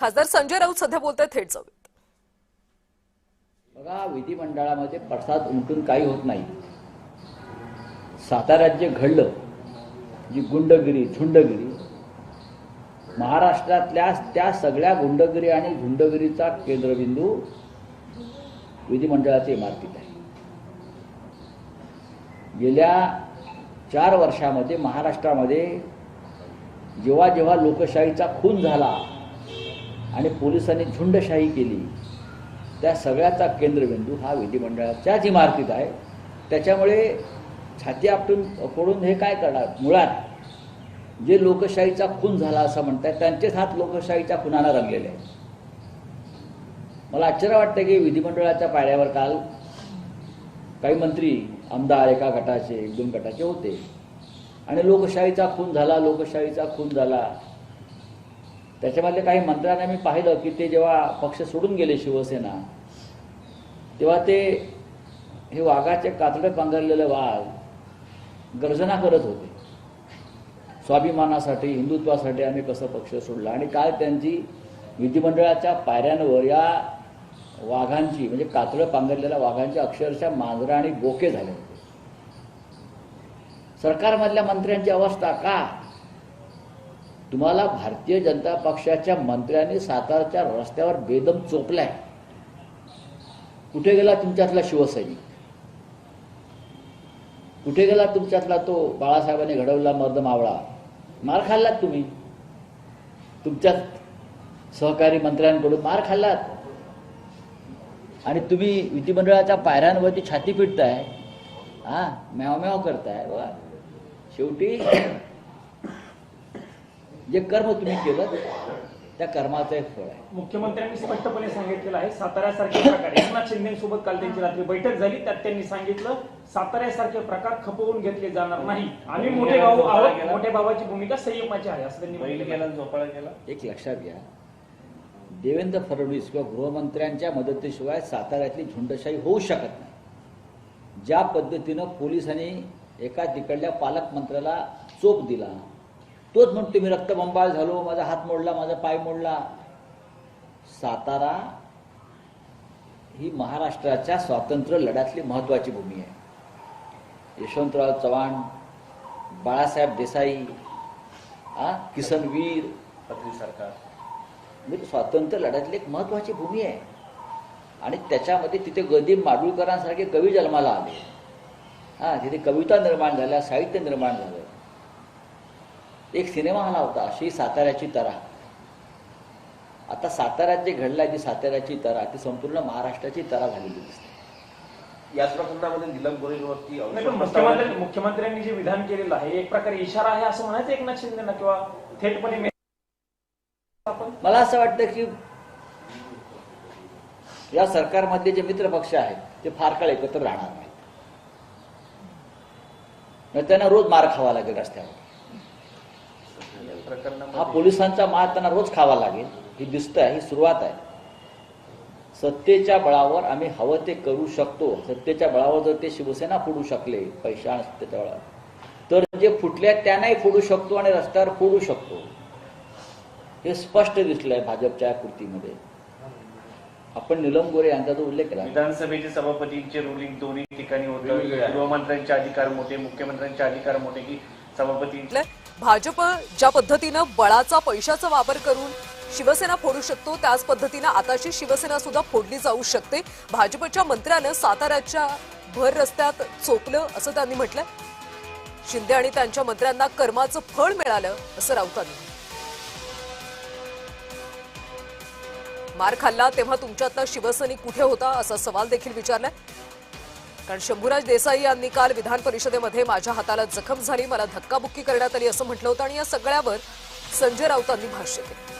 खासदार संजय राऊत सध्या बोलतायत, थेट जाऊयात. बघा, विधिमंडळामध्ये पडसाद उमटून काही होत नाही. साताऱ्यात जे घडलं, जी गुंडगिरी झुंडगिरी, महाराष्ट्रातल्या त्या सगळ्या गुंडगिरी आणि झुंडगिरीचा केंद्रबिंदू विधिमंडळाच्या इमारतीत आहे. गेल्या 4 वर्षामध्ये महाराष्ट्रामध्ये जेव्हा जेव्हा लोकशाहीचा खून झाला आणि पोलिसांनी झुंडशाही केली, त्या सगळ्याचा केंद्रबिंदू हा विधिमंडळाच्याच इमारतीत आहे. त्याच्यामुळे छाती आपटून फोडून हे काय करणार? मुळात जे लोकशाहीचा खून झाला असं म्हणतात, त्यांचेच हात लोकशाहीच्या खुनानं रंगलेले आहेत. मला आश्चर्य वाटतं की विधिमंडळाच्या पायऱ्यावर काल काही मंत्री आमदार एका गटाचे 1-2 गटाचे होते आणि लोकशाहीचा खून झाला, लोकशाहीचा खून झाला. त्याच्यामधले काही मंत्र्यांना मी पाहिलं की ते जेव्हा पक्ष सोडून गेले शिवसेना, तेव्हा ते हे वाघाचे कातडे पांघरलेले वाघ गर्जना करत होते. स्वाभिमानासाठी, हिंदुत्वासाठी आम्ही कसं पक्ष सोडला. आणि काल त्यांची विधिमंडळाच्या पायऱ्यांवर या वाघांची, म्हणजे कातडं पांघरलेल्या वाघांची अक्षरशः मांजरं आणि बोके झाले होते. सरकारमधल्या मंत्र्यांची अवस्था का? तुम्हाला भारतीय जनता पक्षाच्या मंत्र्यांनी सातारच्या रस्त्यावर बेदम चोपलाय. कुठे गेला तुमच्यातला शिवसैनिक? कुठे गेला तुमच्यातला तो बाळासाहेबांनी घडवला मर्द मावळा? मार खाल्लात तुम्ही, तुमच्यात सहकारी मंत्र्यांकडून मार खाल्लात आणि तुम्ही विधिमंडळाच्या पायऱ्यांवरती छाती पिटताय, म्याव म्याव करताय. बघा, शेवटी जे कर्म तुम्ही केलं त्या कर्माचं एक फळ आहे. मुख्यमंत्र्यांनी स्पष्टपणे सांगितलेलं आहे साताऱ्यासारखे प्रकार. एकनाथ शिंदेसोबत काल त्यांची रात्री बैठक झाली, त्यात त्यांनी सांगितलं साताऱ्यासारखे प्रकार खपवून घेतले जाणार नाही. आम्ही मोठे भाऊ आहोत, मोठ्या भावाची भूमिका संयमाची आहे असं त्यांनी म्हटलं. एक लक्षात घ्या, देवेंद्र फडणवीस किंवा गृहमंत्र्यांच्या मदतीशिवाय साताऱ्यातली झुंडशाही होऊ शकत नाही. ज्या पद्धतीनं पोलिसांनी एका तिकडल्या पालकमंत्र्याला चोप दिला, तोच म्हणतो मी रक्तबंबाळ झालो, माझा हात मोडला, माझा पाय मोडला. सातारा ही महाराष्ट्राच्या स्वातंत्र्य लढ्यातली महत्त्वाची भूमी आहे. यशवंतराव चव्हाण, बाळासाहेब देसाई, किसनवीर, पत्री सरकार, म्हणजे स्वातंत्र्य लढ्यातली एक महत्त्वाची भूमी आहे. आणि त्याच्यामध्ये तिथे गदिम माडगुळकरांसारखे कवी जन्माला आले. तिथे कविता निर्माण झाल्या, साहित्य निर्माण झालं. एक सिनेमा आला होता, अशी साताऱ्याची तरा. आता साताऱ्यात जे घडलाय, जी साताऱ्याची तरा, ती संपूर्ण महाराष्ट्राची तरा झालेली दिसते. याच प्रकरणामध्ये नीलम गोरेंवरती मुख्यमंत्र्यांनी जे विधान केलेलं आहे एक प्रकारे इशारा आहे असं म्हणायचं एकनाथ शिंदेना, किंवा थेटपणे मला असं वाटतं की या सरकारमध्ये जे मित्र पक्ष आहेत ते फार काळ एकत्र राहणार नाहीत. त्यांना रोज मार खावा लागेल रस्त्यावर. हा पोलिसांचा मार त्यांना रोज खावा लागेल. ही दिसतंय, ही सुरुवात आहे. सत्तेच्या बळावर आम्ही हवं ते करू शकतो. सत्तेच्या बळावर जर ते शिवसेना फोडू शकले, पैशा आणि सत्तेच्या बळावर, तर जे फुटले त्यांनाही फोडू शकतो आणि रस्त्यावर फोडू शकतो. हे स्पष्ट दिसलंय भाजपच्या कृतीमध्ये. आपण नीलम गोरे यांचा जो उल्लेख केला, विधानसभेचे सभापतींचे रुलिंग दोन्ही ठिकाणी होतं. गृहमंत्र्यांचे अधिकार मोठे, मुख्यमंत्र्यांचे अधिकार मोठे की सभापती. भाजप ज्या पद्धतीनं बळाचा, पैशाचा वापर करून शिवसेना फोडू शकतो, त्याच पद्धतीनं आताची शिवसेना सुद्धा फोडली जाऊ शकते. भाजपच्या मंत्र्यानं साताऱ्याच्या भर रस्त्यात चोपलं असं त्यांनी म्हटलं. शिंदे आणि त्यांच्या मंत्र्यांना कर्माचं फळ मिळालं असं राऊतांनी. मार खाल्ला तेव्हा तुमच्यातला शिवसैनिक कुठे होता असा सवाल देखील विचारलाय. कारण शंभूराज देसाई यांनी काल विधान परिषदेमध्ये माझ्या हाताला जखम झाली, मला धक्काबुक्की करण्यात आली असं म्हटलं होतं. आणि या सगळ्यावर संजय राऊतांनी भाष्य केलं.